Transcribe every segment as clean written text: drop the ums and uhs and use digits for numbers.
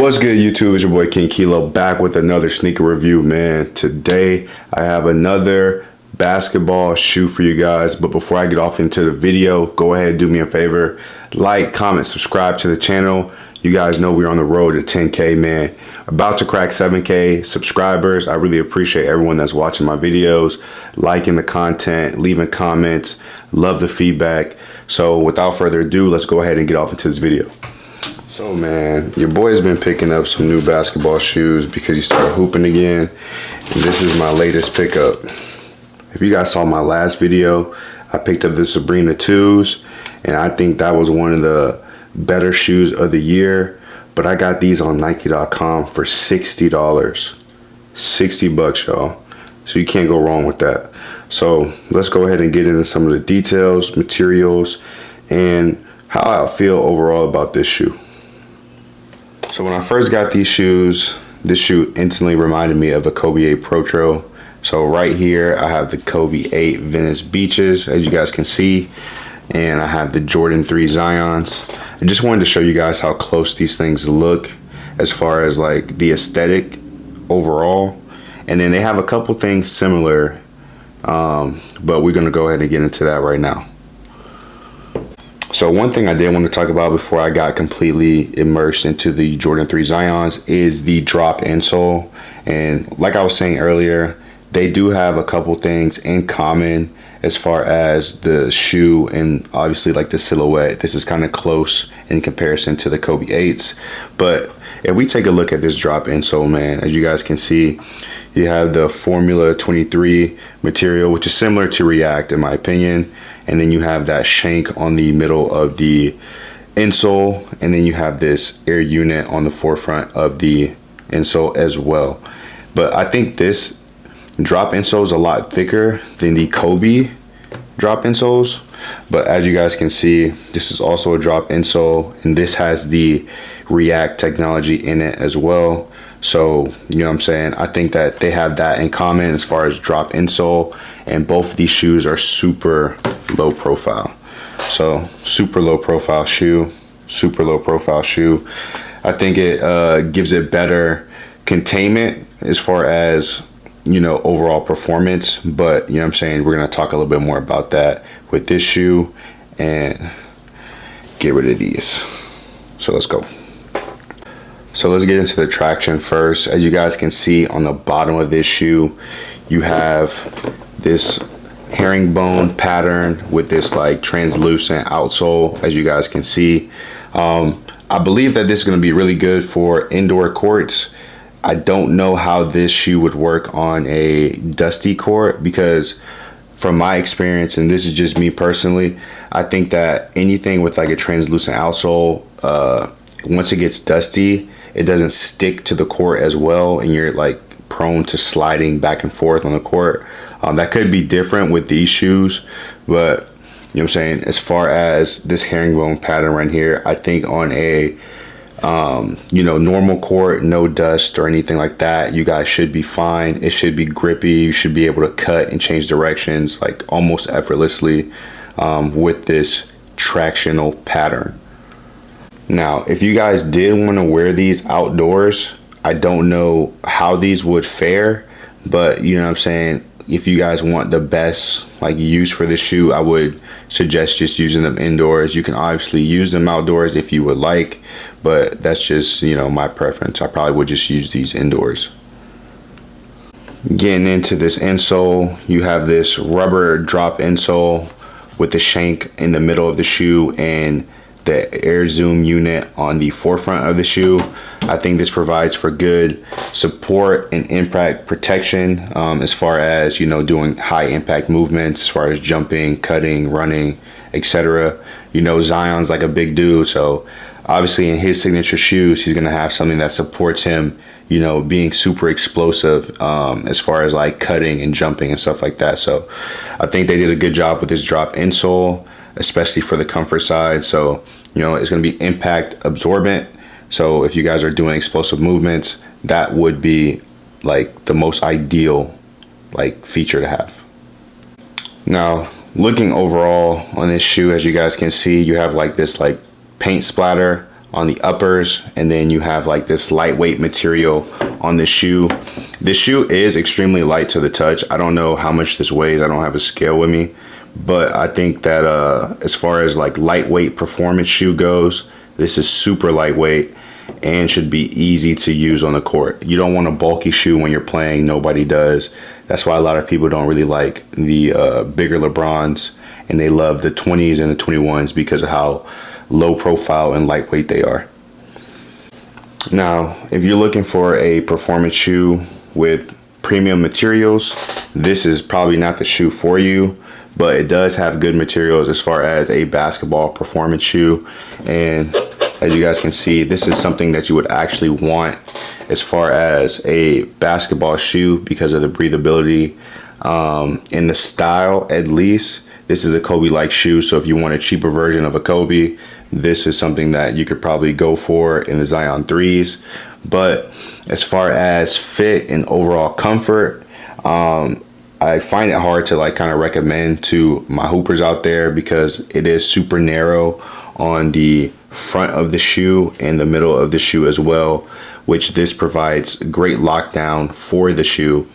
What's good, YouTube? It's your boy King Kilo back with another sneaker review, man. Today I have another basketball shoe for you guys, but before I get off into the video, go ahead and do me a favor, like, comment, subscribe to the channel. You guys know we're on the road to 10K, man. About to crack 7K subscribers. I really appreciate everyone that's watching my videos, liking the content, leaving comments. Love the feedback. So without further ado, let's go ahead and get off into this video. So man, your boy's been picking up some new basketball shoes because he started hooping again. And this is my latest pickup. If you guys saw my last video, I picked up the Sabrina 2s, and I think that was one of the better shoes of the year. But I got these on Nike.com for $60. 60 bucks, y'all. So you can't go wrong with that. So let's go ahead and get into some of the details, materials, and how I feel overall about this shoe. So when I first got these shoes, this shoe instantly reminded me of a Kobe 8 Pro Trail. So right here, I have the Kobe 8 Venice Beaches, as you guys can see, and I have the Jordan 3 Zions. I just wanted to show you guys how close these things look as far as like the aesthetic overall. And then they have a couple things similar, but we're gonna go ahead and get into that right now. So one thing I did want to talk about before I got completely immersed into the Jordan 3 Zions is the drop insole. And like I was saying earlier, they do have a couple things in common as far as the shoe and obviously like the silhouette. This is kind of close in comparison to the Kobe 8s. But if we take a look at this drop insole, man, as you guys can see, you have the Formula 23 material, which is similar to React in my opinion. And then you have that shank on the middle of the insole. And then you have this air unit on the forefront of the insole as well. But I think this drop insole is a lot thicker than the Kobe drop insoles. But as you guys can see, this is also a drop insole. And this has the React technology in it as well. So, you know what I'm saying? I think that they have that in common as far as drop insole. And both of these shoes are super low profile. So, super low profile shoe. Super low profile shoe. I think it gives it better containment as far as, you know, overall performance. But, you know what I'm saying? We're going to talk a little bit more about that with this shoe. And get rid of these. So, let's go. So let's get into the traction first. As you guys can see on the bottom of this shoe, you have this herringbone pattern with this like translucent outsole, as you guys can see. I believe that this is going to be really good for indoor courts. I don't know how this shoe would work on a dusty court because from my experience, and this is just me personally, I think that anything with like a translucent outsole, once it gets dusty, it doesn't stick to the court as well, and you're like prone to sliding back and forth on the court. That could be different with these shoes, but you know what I'm saying, as far as this herringbone pattern right here, I think on a you know, normal court, no dust or anything like that, you guys should be fine. It should be grippy. You should be able to cut and change directions like almost effortlessly with this tractional pattern. Now, if you guys did want to wear these outdoors, I don't know how these would fare, but you know what I'm saying, if you guys want the best like use for this shoe, I would suggest just using them indoors. You can obviously use them outdoors if you would like, but that's just, you know, my preference. I probably would just use these indoors. Getting into this insole, you have this rubber drop insole with the shank in the middle of the shoe and the air zoom unit on the forefront of the shoe. I think this provides for good support and impact protection as far as, you know, doing high impact movements, as far as jumping, cutting, running, etc. You know, Zion's like a big dude, so obviously in his signature shoes, he's gonna have something that supports him, you know, being super explosive as far as like cutting and jumping and stuff like that. So I think they did a good job with this drop insole, especially for the comfort side. So, you know, it's going to be impact absorbent. So if you guys are doing explosive movements, that would be like the most ideal like feature to have. Now, looking overall on this shoe, as you guys can see, you have like this like paint splatter on the uppers, and then you have like this lightweight material on the shoe. This shoe is extremely light to the touch. I don't know how much this weighs. I don't have a scale with me, but I think that as far as like lightweight performance shoe goes, this is super lightweight and should be easy to use on the court. You don't want a bulky shoe when you're playing. Nobody does. That's why a lot of people don't really like the bigger LeBrons, and they love the 20s and the 21s because of how low profile and lightweight they are. Now, if you're looking for a performance shoe with premium materials, this is probably not the shoe for you, but it does have good materials as far as a basketball performance shoe. And as you guys can see, this is something that you would actually want as far as a basketball shoe because of the breathability, and the style. At least this is a Kobe-like shoe, so if you want a cheaper version of a Kobe, this is something that you could probably go for in the Zion 3s. But as far as fit and overall comfort, I find it hard to like kind of recommend to my hoopers out there because it is super narrow on the front of the shoe and the middle of the shoe as well, which this provides great lockdown for the shoe.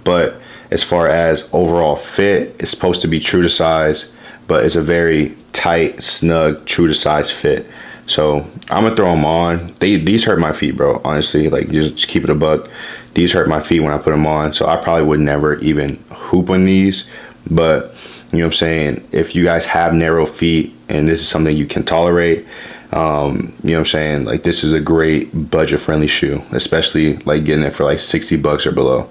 But as far as overall fit, it's supposed to be true to size, but it's a very tight, snug, true to size fit. So I'm gonna throw them on. These hurt my feet, bro. Honestly, like just keep it a buck. These hurt my feet when I put them on. So I probably would never even hoop on these. But you know what I'm saying? If you guys have narrow feet and this is something you can tolerate, you know what I'm saying? Like this is a great budget friendly shoe, especially like getting it for like 60 bucks or below.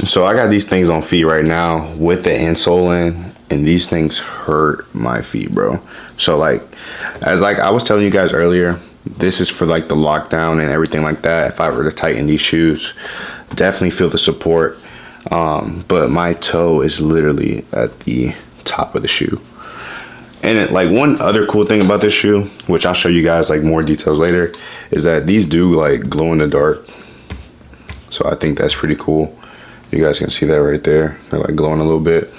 So I got these things on feet right now with the insole in, and these things hurt my feet, bro. So like, as like I was telling you guys earlier, this is for like the lockdown and everything like that. If I were to tighten these shoes, definitely feel the support. But my toe is literally at the top of the shoe. And like one other cool thing about this shoe, which I'll show you guys like more details later, is that these do like glow in the dark. So I think that's pretty cool. You guys can see that right there. They're like glowing a little bit.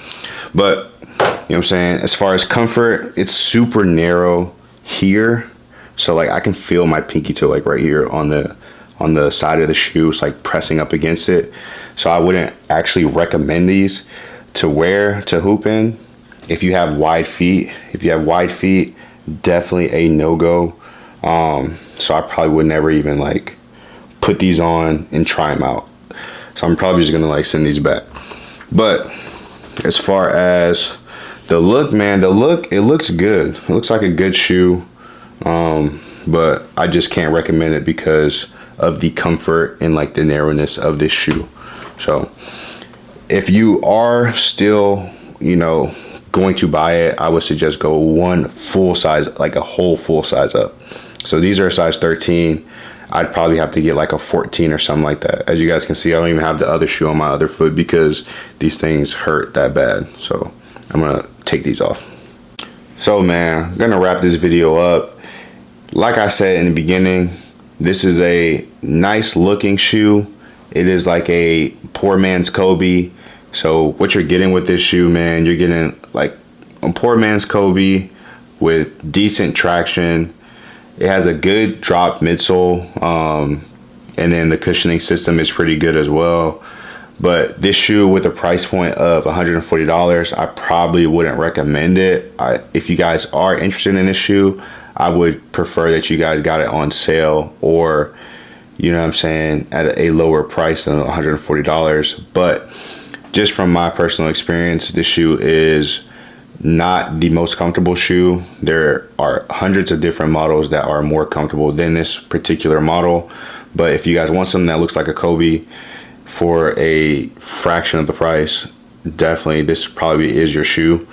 But you know what I'm saying, as far as comfort, it's super narrow here. So like I can feel my pinky toe like right here on the side of the shoe. It's like pressing up against it. So I wouldn't actually recommend these to wear to hoop in. If you have wide feet, definitely a no-go. So I probably would never even like put these on and try them out. So I'm probably just gonna like send these back. But as far as the look, man, it looks good. It looks like a good shoe. But I just can't recommend it because of the comfort and like the narrowness of this shoe. So if you are still, you know, going to buy it, I would suggest go one full size, like a whole full size up. So these are a size 13. I'd probably have to get like a 14 or something like that. As you guys can see, I don't even have the other shoe on my other foot because these things hurt that bad. So I'm gonna take these off. So man, I'm gonna wrap this video up. Like I said in the beginning, this is a nice looking shoe. It is like a poor man's Kobe. So what you're getting with this shoe, man, you're getting like a poor man's Kobe with decent traction. It has a good drop midsole, and then the cushioning system is pretty good as well. But this shoe with a price point of $140, I probably wouldn't recommend it. If you guys are interested in this shoe, I would prefer that you guys got it on sale, or you know what I'm saying, at a lower price than $140. But just from my personal experience, this shoe is not the most comfortable shoe. There are hundreds of different models that are more comfortable than this particular model. But if you guys want something that looks like a Kobe for a fraction of the price, definitely this probably is your shoe.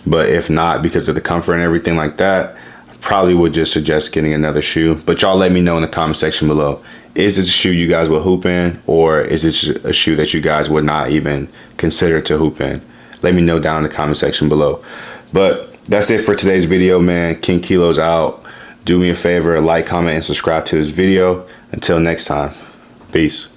But if not, because of the comfort and everything like that, I probably would just suggest getting another shoe. But y'all let me know in the comment section below. Is this a shoe you guys would hoop in, or is this a shoe that you guys would not even consider to hoop in? Let me know down in the comment section below. But that's it for today's video, man. King Kilo's out. Do me a favor, like, comment, and subscribe to this video. Until next time, peace.